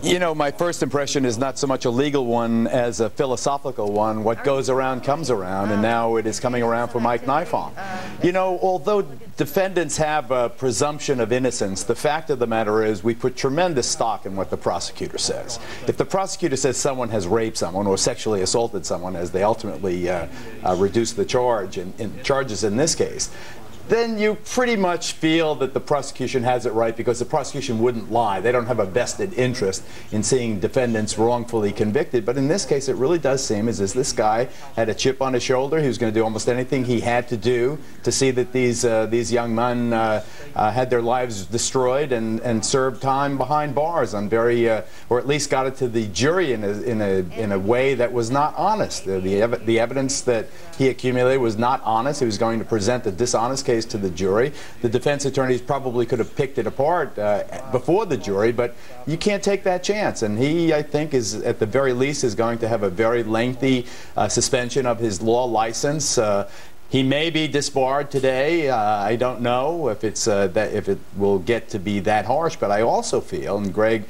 You know, my first impression is not so much a legal one as a philosophical one. What goes around comes around, and now it is coming around for Mike Nifong. You know, although defendants have a presumption of innocence, the fact of the matter is we put tremendous stock in what the prosecutor says. If the prosecutor says someone has raped someone or sexually assaulted someone, as they ultimately reduce the charges in this case, then you pretty much feel that the prosecution has it right, because the prosecution wouldn't lie. They don't have a vested interest in seeing defendants wrongfully convicted. But in this case, it really does seem as if this guy had a chip on his shoulder. He was going to do almost anything he had to do to see that these young men had their lives destroyed and served time behind bars on very, or at least got it to the jury in a way that was not honest. The evidence that he accumulated was not honest. He was going to present a dishonest case to the jury. The defense attorneys probably could have picked it apart before the jury, but you can't take that chance. And he, I think, is at the very least is going to have a very lengthy suspension of his law license. He may be disbarred today. I don't know if it's if it will get to be that harsh, but I also feel, and Gregg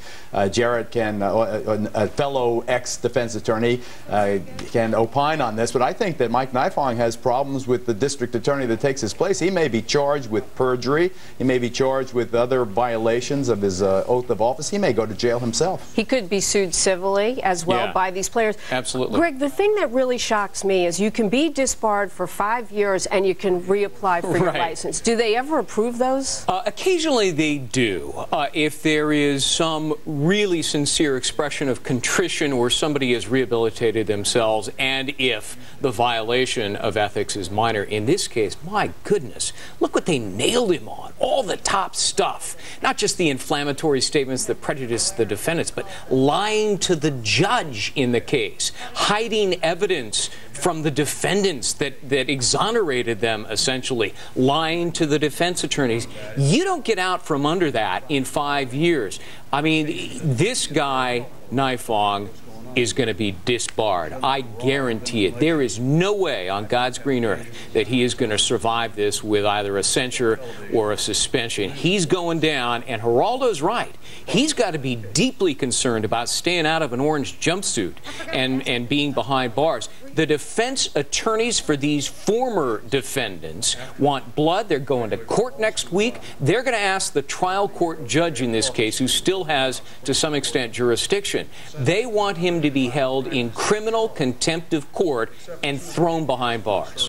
Jarrett can, a fellow ex-defense attorney, can opine on this, but I think that Mike Nifong has problems with the district attorney that takes his place. He may be charged with perjury. He may be charged with other violations of his oath of office. He may go to jail himself. He could be sued civilly as well by these players. Absolutely. Greg, the thing that really shocks me is you can be disbarred for 5 years and you can reapply for your license. Do they ever approve those? Occasionally they do. If there is some really sincere expression of contrition or somebody has rehabilitated themselves, and if the violation of ethics is minor. In this case, my goodness, look what they nailed him on. All the top stuff. Not just the inflammatory statements that prejudice the defendants, but lying to the judge in the case, hiding evidence from the defendants that exonerated them, essentially, lying to the defense attorneys. You don't get out from under that in 5 years. I mean, this guy, Nifong, is going to be disbarred. I guarantee it. There is no way on God's green earth that he is going to survive this with either a censure or a suspension. He's going down, and Geraldo's right. He's got to be deeply concerned about staying out of an orange jumpsuit and being behind bars. The defense attorneys for these former defendants want blood. They're going to court next week. They're going to ask the trial court judge in this case, who still has, to some extent, jurisdiction. They want him to be held in criminal contempt of court and thrown behind bars.